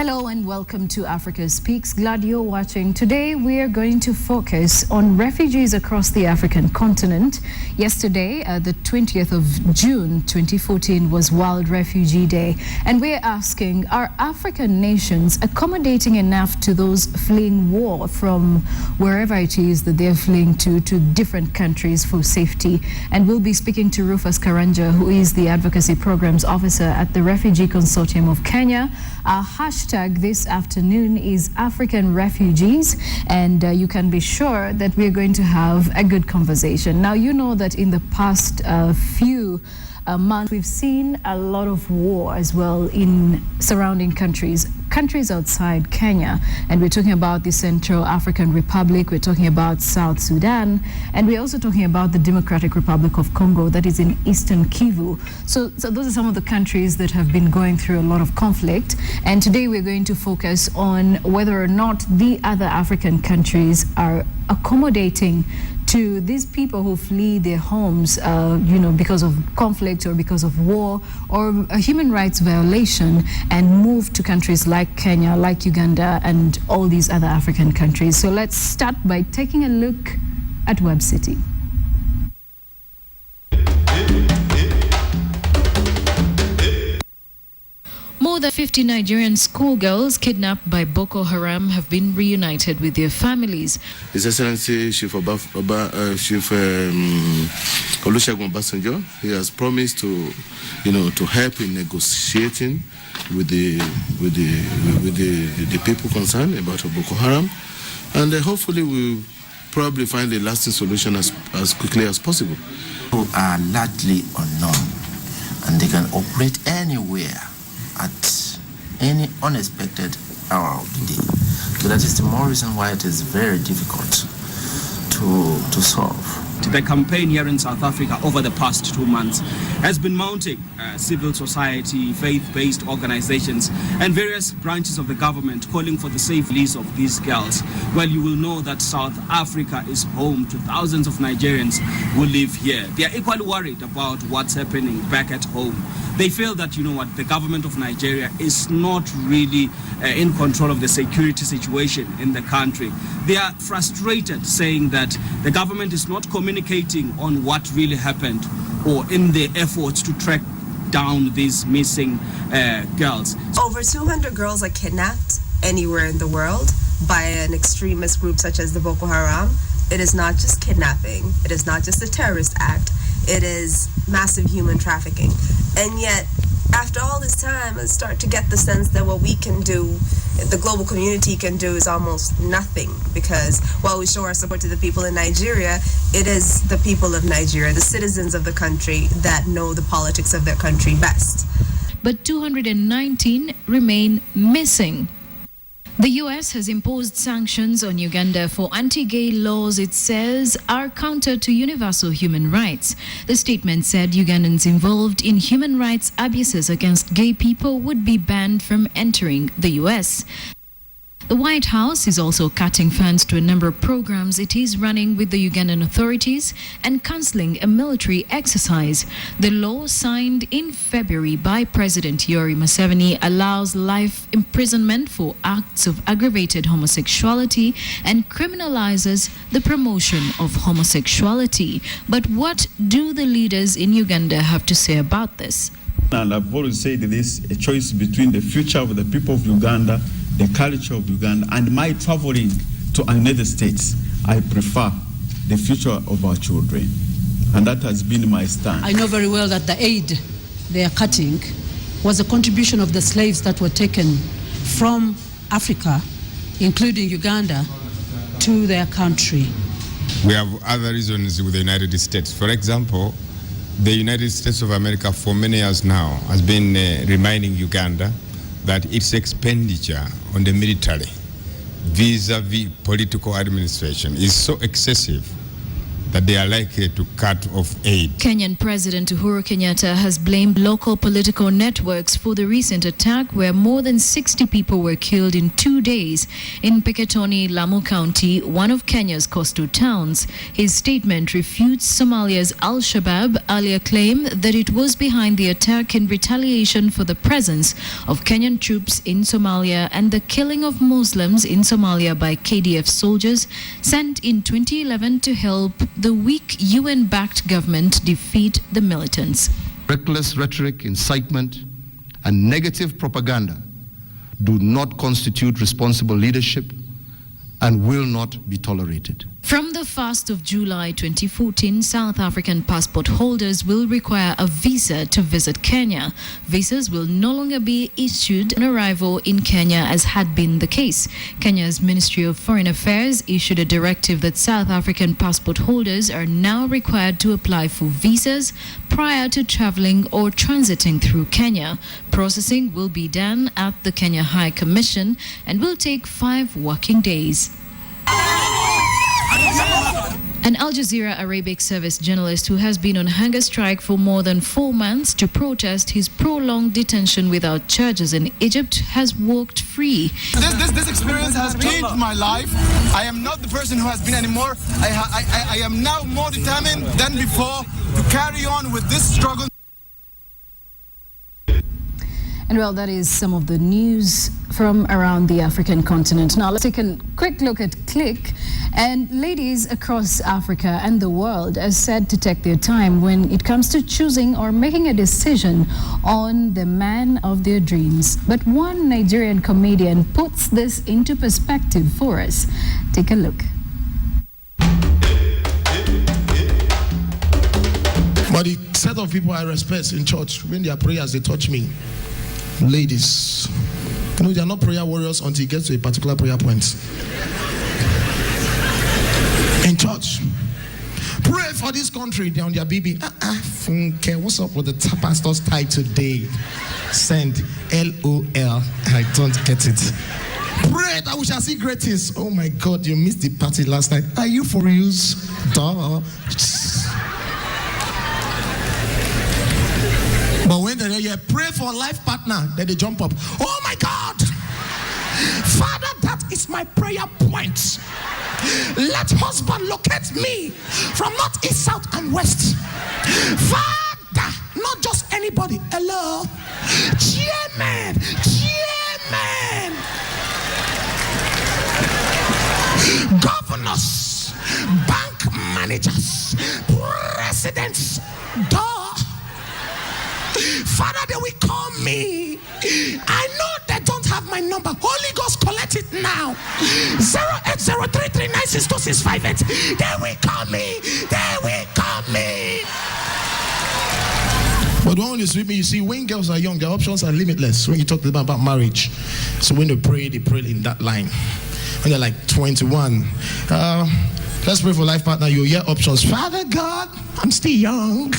Hello and welcome to Africa Speaks. Glad you're watching. Today we are going to focus on refugees across the African continent. Yesterday, the 20th of June 2014 was World Refugee Day, and we're asking, are African nations accommodating enough to those fleeing war from wherever it is that they're fleeing to different countries for safety? And we'll be speaking to Rufus Karanja, who is the Advocacy Programs Officer at the Refugee Consortium of Kenya. Our hashtag this afternoon is African Refugees, and you can be sure that we're going to have a good conversation. Now, you know that in the past few months, we've seen a lot of war as well in surrounding countries outside Kenya. And we're talking about the Central African Republic, we're talking about South Sudan, and we're also talking about the Democratic Republic of Congo that is in Eastern Kivu. So those are some of the countries that have been going through a lot of conflict. And today we're going to focus on whether or not the other African countries are accommodating to these people who flee their homes, because of conflict or because of war or a human rights violation, and move to countries like Kenya, like Uganda, and all these other African countries. So let's start by taking a look at Web City. More than 50 Nigerian schoolgirls kidnapped by Boko Haram have been reunited with their families. His Excellency Chief Olusegun Obasanjo, he has promised to help in negotiating with the people concerned about Boko Haram, and hopefully we'll probably find a lasting solution as quickly as possible. Who are largely unknown, and they can operate anywhere at any unexpected hour of the day. So that is the more reason why it is very difficult to solve. The campaign here in South Africa over the past 2 months has been mounting civil society, faith-based organizations, and various branches of the government calling for the safe release of these girls. Well, you will know that South Africa is home to thousands of Nigerians who live here. They are equally worried about what's happening back at home. They feel that, the government of Nigeria is not really in control of the security situation in the country. They are frustrated, saying that the government is not communicating on what really happened or in the efforts to track down these missing girls. Over 200 girls are kidnapped anywhere in the world by an extremist group such as the Boko Haram. It is not just kidnapping. It is not just a terrorist act. It is massive human trafficking. And yet, after all this time, I start to get the sense that what we can do, the global community can do, is almost nothing. Because while we show our support to the people in Nigeria, it is the people of Nigeria, the citizens of the country, that know the politics of their country best. But 219 remain missing. The U.S. has imposed sanctions on Uganda for anti-gay laws it says are counter to universal human rights. The statement said Ugandans involved in human rights abuses against gay people would be banned from entering the U.S. The White House is also cutting funds to a number of programs it is running with the Ugandan authorities and cancelling a military exercise. The law signed in February by President Yoweri Museveni allows life imprisonment for acts of aggravated homosexuality and criminalizes the promotion of homosexuality. But what do the leaders in Uganda have to say about this? And I've always said this, a choice between the future of the people of Uganda, the culture of Uganda, and my traveling to another states. I prefer the future of our children. And that has been my stand. I know very well that the aid they are cutting was a contribution of the slaves that were taken from Africa, including Uganda, to their country. We have other reasons with the United States. For example, the United States of America for many years now has been reminding Uganda that its expenditure on the military vis-a-vis political administration is so excessive that they are likely to cut off aid. Kenyan President Uhuru Kenyatta has blamed local political networks for the recent attack where more than 60 people were killed in 2 days in Peketoni, Lamu County, one of Kenya's coastal towns. His statement refutes Somalia's Al-Shabaab earlier claim that it was behind the attack in retaliation for the presence of Kenyan troops in Somalia and the killing of Muslims in Somalia by KDF soldiers sent in 2011 to help the weak UN-backed government defeat the militants. Reckless rhetoric, incitement, and negative propaganda do not constitute responsible leadership and will not be tolerated. From the 1st of July 2014, South African passport holders will require a visa to visit Kenya. Visas will no longer be issued on arrival in Kenya as had been the case. Kenya's Ministry of Foreign Affairs issued a directive that South African passport holders are now required to apply for visas prior to traveling or transiting through Kenya. Processing will be done at the Kenya High Commission and will take 5 working days. An Al Jazeera Arabic service journalist who has been on hunger strike for more than 4 months to protest his prolonged detention without charges in Egypt has walked free. This experience has changed my life. I am not the person who has been anymore. I am now more determined than before to carry on with this struggle. And well, that is some of the news from around the African continent. Now let's take a quick look at Click. And ladies across Africa and the world are said to take their time when it comes to choosing or making a decision on the man of their dreams. But one Nigerian comedian puts this into perspective for us. Take a look. But the set of people I respect in church, when their prayers, they touch me. Ladies, you know, they are not prayer warriors until you get to a particular prayer point. In church, pray for this country. They're on their BB. Funke, what's up with the pastor's tie today? Send LOL. I don't get it. Pray that we shall see great things. Oh my God, you missed the party last night. Are you for reals? Duh. But when they hear pray for a life partner, then they jump up. Oh my God! Father, that is my prayer point. Let husband locate me from north, east, south, and west. Father, not just anybody. Hello? Chairman! Chairman! Governors, bank managers, presidents, Father, they will call me. I know they don't have my number. Holy Ghost, collect it now. 08033962658. They will call me. They will call me. But when you sleep, you see, when girls are young, their options are limitless. When you talk to them about marriage, so when they pray in that line. When they're like 21, let's pray for life partner. You hear options. Father God, I'm still young.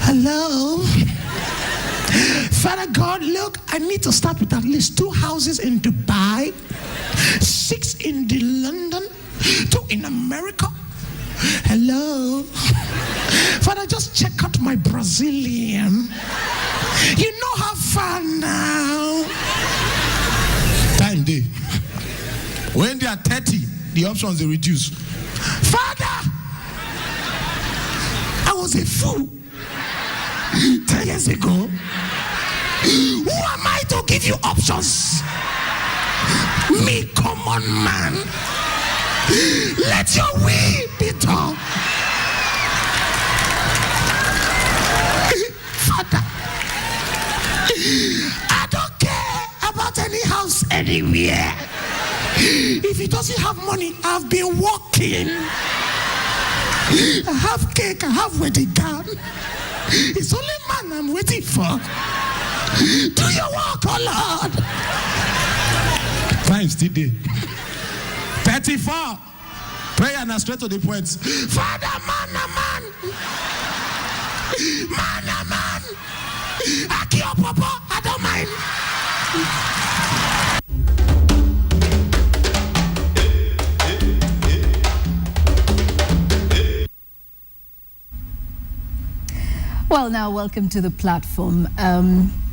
Hello. Father God, look, I need to start with at least 2 houses in Dubai, 6 in London, 2 in America. Hello. Father, just check out my Brazilian. You know how far now. Time day. When they are 30, the options they reduce. Father, I was a fool 10 years ago. Who am I to give you options? Me, common man. Let your will be done. Father, I don't care about any house anywhere. If he doesn't have money, I've been working. I have cake, I have wedding gown. It's only man I'm waiting for. Do your work, oh Lord. Time still there. 34. Prayer now straight to the point. Father, man. I kill Papa, I don't mind. Well, now, welcome to the platform.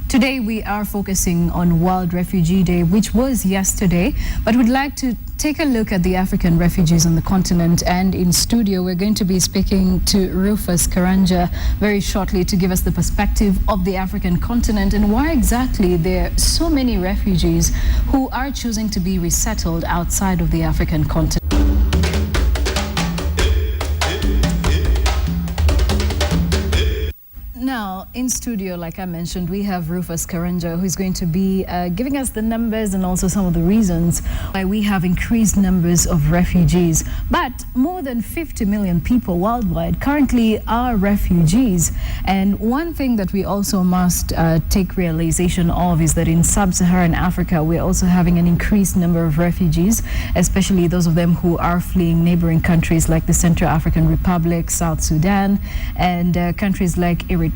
Today we are focusing on World Refugee Day, which was yesterday, but we'd like to take a look at the African refugees on the continent. And in studio, we're going to be speaking to Rufus Karanja very shortly to give us the perspective of the African continent and why exactly there are so many refugees who are choosing to be resettled outside of the African continent. Now, in studio, like I mentioned, we have Rufus Karanja, who's going to be giving us the numbers and also some of the reasons why we have increased numbers of refugees. But more than 50 million people worldwide currently are refugees. And one thing that we also must take realization of is that in sub-Saharan Africa, we're also having an increased number of refugees, especially those of them who are fleeing neighboring countries like the Central African Republic, South Sudan, and countries like Eritrea.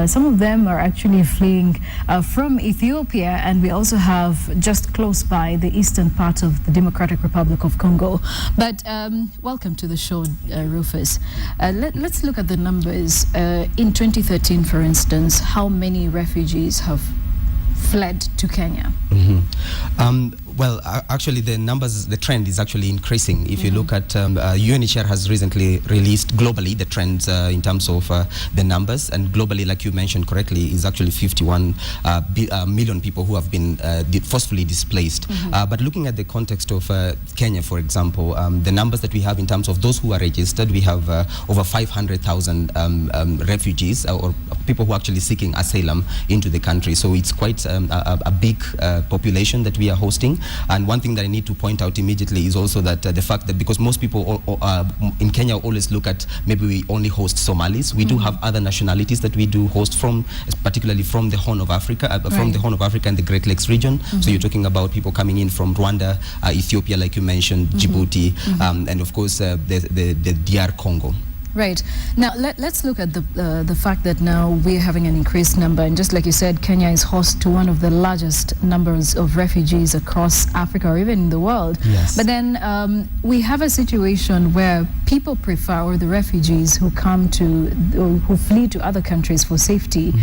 Some of them are actually fleeing from Ethiopia, and we also have just close by the eastern part of the Democratic Republic of Congo. But welcome to the show, Rufus. Let's look at the numbers. In 2013, for instance, how many refugees have fled to Kenya? Well, actually, the trend is actually increasing. If you look at UNHCR has recently released globally the trends in terms of the numbers, and globally, like you mentioned correctly, is actually 51 million people who have been forcefully displaced. But looking at the context of Kenya, for example, the numbers that we have in terms of those who are registered, we have over 500,000 refugees or people who are actually seeking asylum into the country. So it's quite a big population that we are hosting. And one thing that I need to point out immediately is also that the fact that because most people in Kenya always look at maybe we only host Somalis, we do have other nationalities that we do host from, particularly from the Horn of Africa, from the Horn of Africa and the Great Lakes region. So you're talking about people coming in from Rwanda, Ethiopia, like you mentioned, Djibouti, and of course the DR Congo. Right. Now, let's look at the fact that now we're having an increased number. And just like you said, Kenya is host to one of the largest numbers of refugees across Africa or even in the world. Yes. But then we have a situation where people prefer, or the refugees who come to, or who flee to other countries for safety,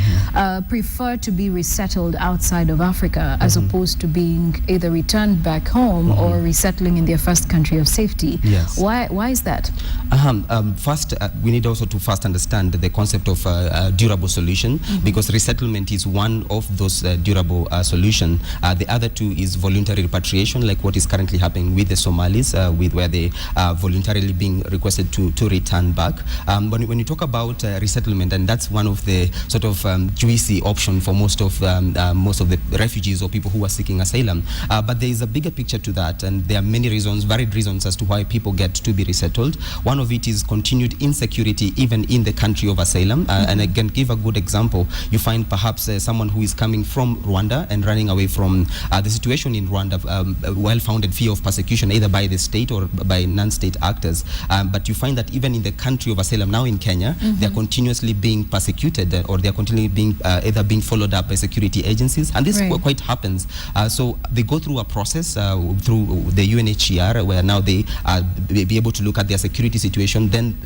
prefer to be resettled outside of Africa as opposed to being either returned back home or resettling in their first country of safety. Yes. Why is that? First, we need also to first understand the concept of durable solution, because resettlement is one of those durable solution. The other two is voluntary repatriation, like what is currently happening with the Somalis, where they are voluntarily being requested to return back. When you talk about resettlement, and that's one of the sort of juicy option for most of the refugees or people who are seeking asylum. But there is a bigger picture to that, and there are many reasons, varied reasons as to why people get to be resettled. One of it is continued insecurity even in the country of asylum. And I can give a good example. You find perhaps someone who is coming from Rwanda and running away from the situation in Rwanda, well-founded fear of persecution either by the state or by non-state actors. But you find that even in the country of asylum now in Kenya, they are continuously being persecuted, or they are continually being either being followed up by security agencies. And this quite happens. So they go through a process through the UNHCR, where now they be able to look at their security situation. Then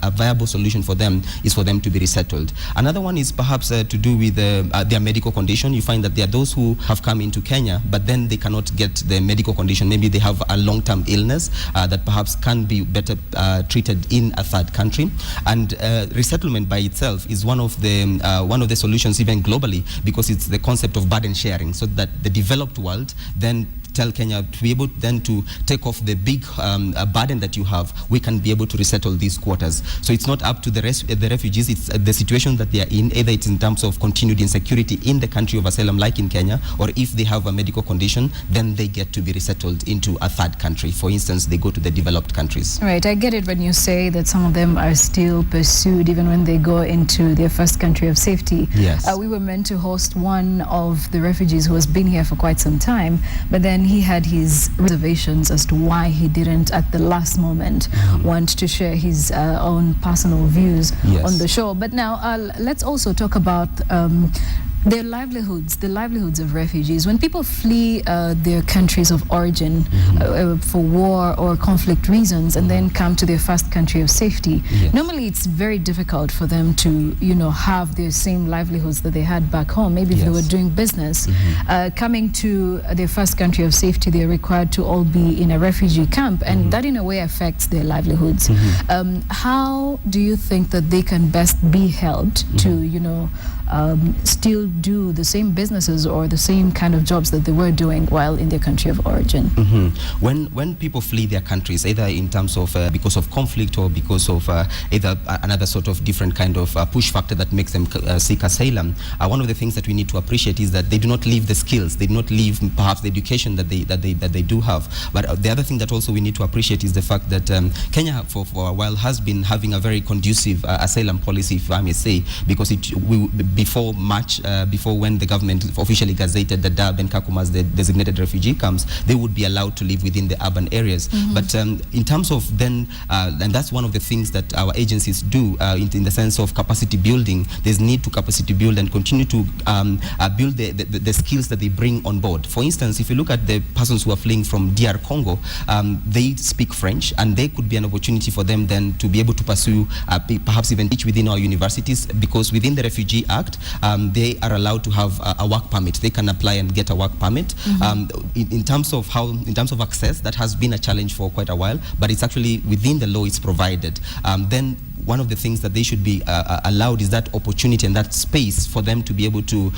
a viable solution for them is for them to be resettled. Another one is perhaps to do with their medical condition. You find that there are those who have come into Kenya, but then they cannot get the medical condition. Maybe they have a long-term illness that perhaps can be better treated in a third country. And resettlement by itself is one of the solutions even globally, because it's the concept of burden sharing, so that the developed world then tell Kenya to be able then to take off the big burden that you have. We can be able to resettle these quarters. So it's not up to the refugees, it's the situation that they are in, either it's in terms of continued insecurity in the country of asylum like in Kenya, or if they have a medical condition, then they get to be resettled into a third country. For instance, they go to the developed countries. Right, I get it when you say that some of them are still pursued even when they go into their first country of safety. Yes. We were meant to host one of the refugees who has been here for quite some time, but then he had his reservations as to why he didn't at the last moment want to share his own personal views on the show. But now let's also talk about their livelihoods, the livelihoods of refugees. When people flee their countries of origin for war or conflict reasons and then come to their first country of safety, normally it's very difficult for them to, have their same livelihoods that they had back home. Maybe if they were doing business, coming to their first country of safety, they're required to all be in a refugee camp, and that in a way affects their livelihoods. How do you think that they can best be helped to, still do the same businesses or the same kind of jobs that they were doing while in their country of origin? When people flee their countries, either in terms of because of conflict or because of either another sort of different kind of push factor that makes them seek asylum, one of the things that we need to appreciate is that they do not leave the skills, they do not leave perhaps the education that they do have. But the other thing that also we need to appreciate is the fact that Kenya for a while has been having a very conducive asylum policy, if I may say, because before March, before when the government officially gazetted the Dab and Kakuma as the designated refugee camps, they would be allowed to live within the urban areas. But in terms of then, and that's one of the things that our agencies do in the sense of capacity building. There's need to capacity build and continue to build the skills that they bring on board. For instance, if you look at the persons who are fleeing from DR Congo, they speak French, and they could be an opportunity for them then to be able to pursue, perhaps even teach within our universities, because within the Refugee Act, they are allowed to have a work permit. They can apply and get a work permit. In terms of access, that has been a challenge for quite a while, but it's actually within the law, it's provided. Then one of the things that they should be allowed is that opportunity and that space for them to be able to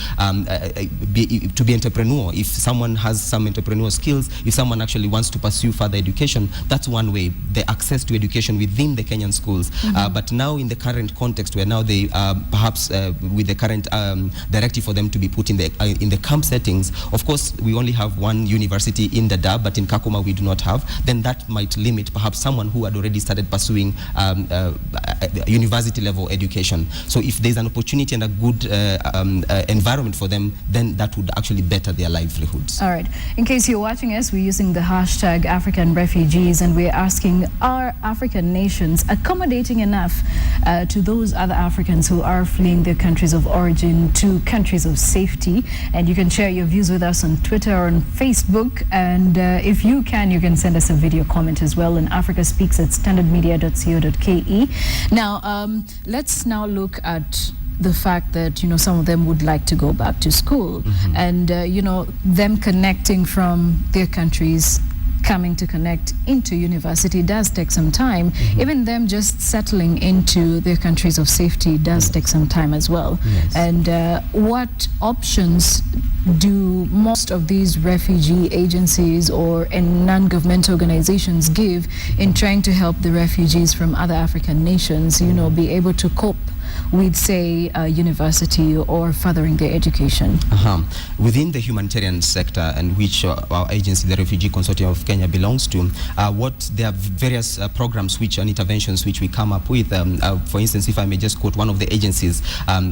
be entrepreneur. If someone has some entrepreneurial skills, if someone actually wants to pursue further education, that's one way, the access to education within the Kenyan schools. But now in the current context, where now they perhaps with the current directive for them to be put in the camp settings, of course we only have one university in the Dab, but in Kakuma we do not have. Then that might limit perhaps someone who had already started pursuing university level education. So if there's an opportunity and a good environment for them, then that would actually better their livelihoods. All right. In case you're watching us, we're using the hashtag African Refugees, and we're asking, are African nations accommodating enough to those other Africans who are fleeing their countries of origin to countries of safety? And you can share your views with us on Twitter or on Facebook. And if you can send us a video comment as well on africaspeaks@standardmedia.co.ke. Now, let's now look at the fact that, some of them would like to go back to school, and, them connecting from their countries, coming to connect into university does take some time. Even them just settling into their countries of safety does take some time as well. And what options do most of these refugee agencies or non-governmental organizations give in trying to help the refugees from other African nations, be able to cope with, say, university or furthering their education? Within the humanitarian sector, and which our agency, the Refugee Consortium of Kenya, belongs to, there are various programs and interventions which we come up with. For instance, if I may just quote one of the agencies,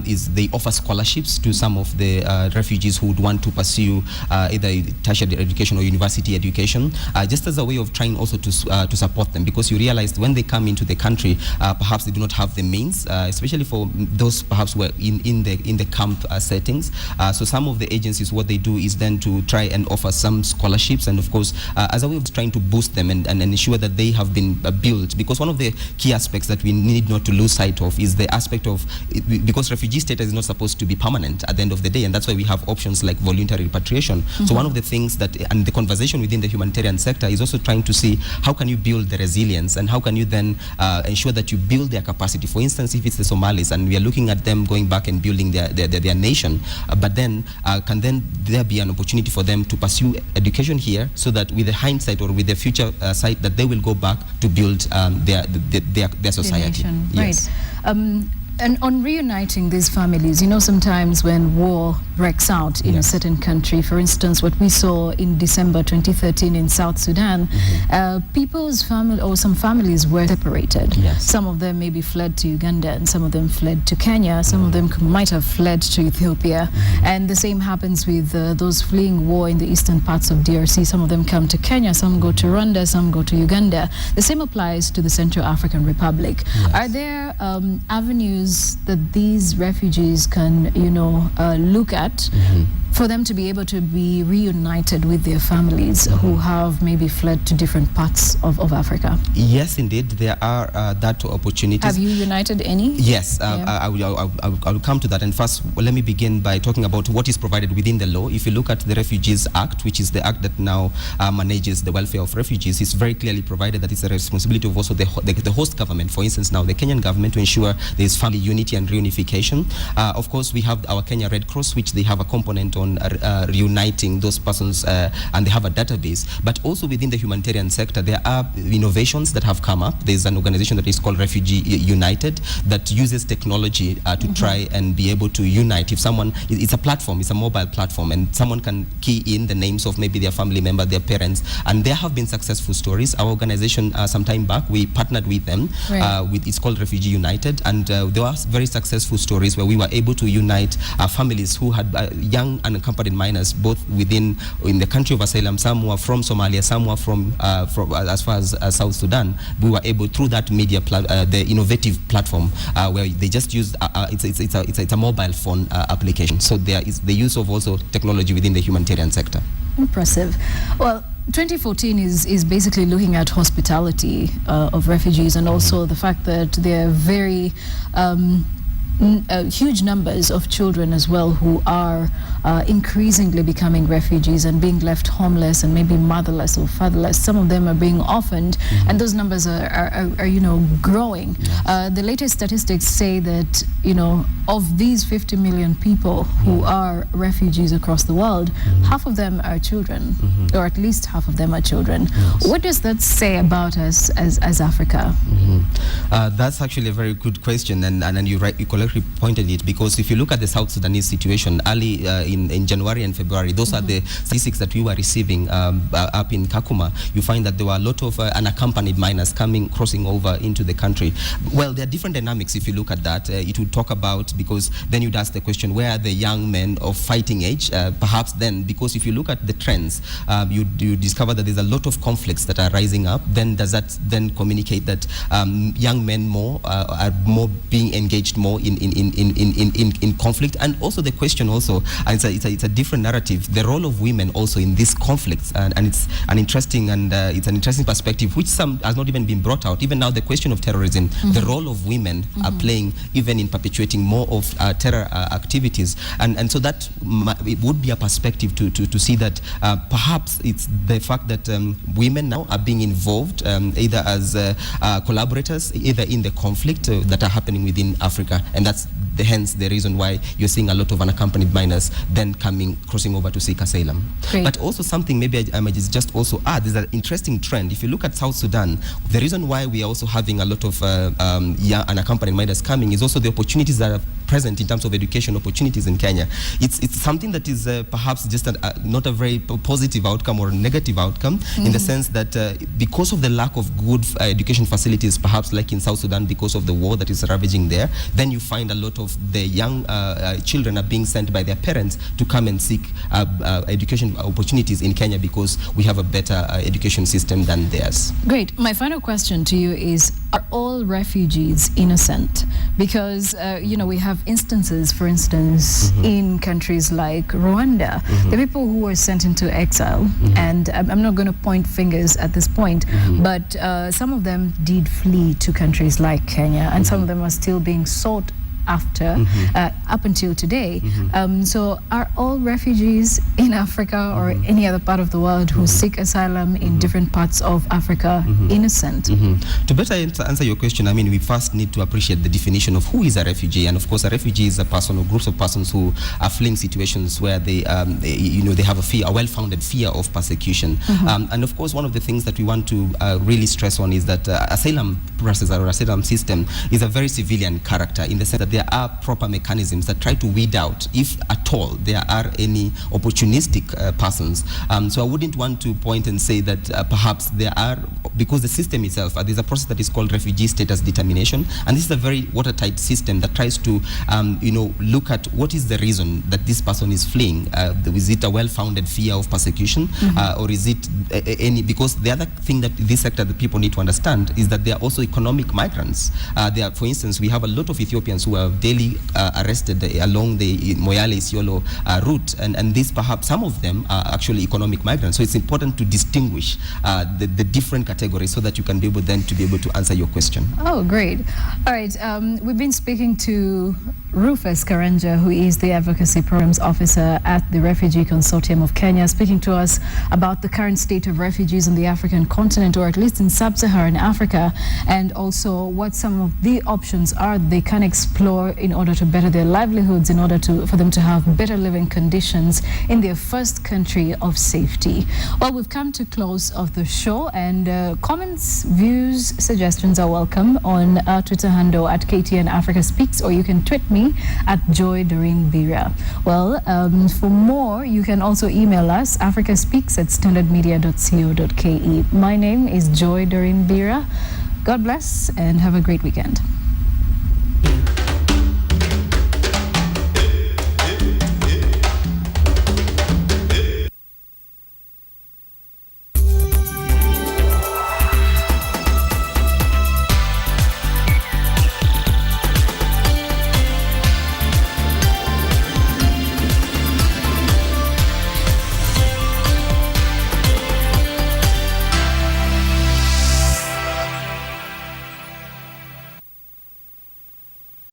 is they offer scholarships to some of the refugees who would want to pursue either tertiary education or university education, just as a way of trying also to support them, because you realize when they come into the country, perhaps they do not have the means, especially for those perhaps who are in the camp settings. So some of the agencies, what they do is then to try and offer some scholarships, and of course as a way of trying to boost them and ensure that they have been built, because one of the key aspects that we need not to lose sight of is the aspect of, because refugee status is not supposed to be permanent at the end of the day, and that's why we have options like voluntary repatriation. So one of the things that, and the conversation within the humanitarian sector is also trying to see how can you build the resilience, and how can you then ensure that you build their capacity. For instance, if it's the Somalis and we are looking at them going back and building their nation, but then can then there be an opportunity for them to pursue education here, so that with the hindsight or with the future sight, that they will go back to build their society. Yes. Right. And on reuniting these families, sometimes when war breaks out in a certain country. For instance, what we saw in December 2013 in South Sudan, people's family or some families were separated. Some of them maybe fled to Uganda, and some of them fled to Kenya. Some of them might have fled to Ethiopia. And the same happens with those fleeing war in the eastern parts of DRC. Some of them come to Kenya, some go to Rwanda, some go to Uganda. The same applies to the Central African Republic. Are there avenues that these refugees can, look at for them to be able to be reunited with their families who have maybe fled to different parts of Africa? Yes, indeed, there are that opportunities. Have you united any? Yes, I will come to that. And first, let me begin by talking about what is provided within the law. If you look at the Refugees Act, which is the act that now manages the welfare of refugees, it's very clearly provided that it's a responsibility of also the host government, for instance, now the Kenyan government, to ensure there is family unity and reunification. Of course, we have our Kenya Red Cross, which they have a component on reuniting those persons, and they have a database. But also within the humanitarian sector, there are innovations that have come up. There's an organization that is called Refugee United that uses technology to try and be able to unite. If someone, it's a platform, it's a mobile platform, and someone can key in the names of maybe their family member, their parents, and there have been successful stories. Our organization, some time back, we partnered with them. It's called Refugee United, and there were very successful stories where we were able to unite families who had young unaccompanied minors, both in the country of asylum. Some were from Somalia, some were from as far as South Sudan. We were able, through that media, the innovative platform, where they just use it's a mobile phone application. So there is the use of also technology within the humanitarian sector. Impressive. Well, 2014 is basically looking at hospitality of refugees, and also the fact that there are very huge numbers of children as well who are increasingly becoming refugees and being left homeless and maybe motherless or fatherless. Some of them are being orphaned, and those numbers are growing. The latest statistics say that of these 50 million people who are refugees across the world, half of them are children, or at least half of them are children. What does that say about us as Africa? That's actually a very good question, and you correctly pointed it, because if you look at the South Sudanese situation early in January and February, those are the statistics that we were receiving up in Kakuma. You find that there were a lot of unaccompanied minors crossing over into the country. Well, there are different dynamics if you look at that. It would talk about, because then you'd ask the question, where are the young men of fighting age? Perhaps then, because if you look at the trends, you discover that there's a lot of conflicts that are rising up. Then does that then communicate that young men are more being engaged more in conflict? And also the question also, and it's a different narrative, the role of women also in these conflicts, and it's an interesting perspective which some has not even been brought out. Even now, the question of terrorism, the role of women are playing even in perpetuating more of terror activities, and so that it would be a perspective to see that perhaps it's the fact that women now are being involved either as collaborators, either in the conflict that are happening within Africa, and that's hence the reason why you're seeing a lot of unaccompanied minors then crossing over to seek asylum. Great. But also something maybe I might just also add, there's an interesting trend. If you look at South Sudan, the reason why we are also having a lot of young unaccompanied minors coming is also the opportunities that are present in terms of education opportunities in Kenya. It's something that is perhaps just not a very positive outcome or negative outcome, in the sense that because of the lack of good education facilities, perhaps like in South Sudan, because of the war that is ravaging there, then you find a lot of the young children are being sent by their parents to come and seek education opportunities in Kenya, because we have a better education system than theirs. Great. My final question to you is, are all refugees innocent? Because, we have instances, for instance, in countries like Rwanda, the people who were sent into exile, and I'm not going to point fingers at this point, but some of them did flee to countries like Kenya, and some of them are still being sought after up until today. So are all refugees in Africa or any other part of the world who seek asylum in different parts of Africa innocent? To better answer your question, I mean, we first need to appreciate the definition of who is a refugee. And of course, a refugee is a person or groups of persons who are fleeing situations where they have a well-founded fear of persecution. And of course, one of the things that we want to really stress on is that asylum process or asylum system is a very civilian character, in the sense that there are proper mechanisms that try to weed out, if at all, there are any opportunistic persons. So I wouldn't want to point and say that perhaps there are, because the system itself, there's a process that is called refugee status determination, and this is a very watertight system that tries to, look at what is the reason that this person is fleeing. Is it a well-founded fear of persecution, or is it because the other thing that this sector that people need to understand is that they are also economic migrants. For instance, we have a lot of Ethiopians who are daily arrested along the Moyale-Isiolo route, and these perhaps some of them are actually economic migrants. So it's important to distinguish the different categories so that you can be able then to be able to answer your question. Oh, great. All right. We've been speaking to Rufus Karanja, who is the Advocacy Programs Officer at the Refugee Consortium of Kenya, speaking to us about the current state of refugees on the African continent, or at least in sub-Saharan Africa, and also what some of the options are they can explore in order to better their livelihoods, in order for them to have better living conditions in their first country of safety. Well, we've come to close of the show, and comments, views, suggestions are welcome on our Twitter handle at KTN Africa Speaks, or you can tweet me at Joy Doreen Bira. Well, for more, you can also email us africaspeaks@standardmedia.co.ke. My name is Joy Doreen Bira. God bless and have a great weekend.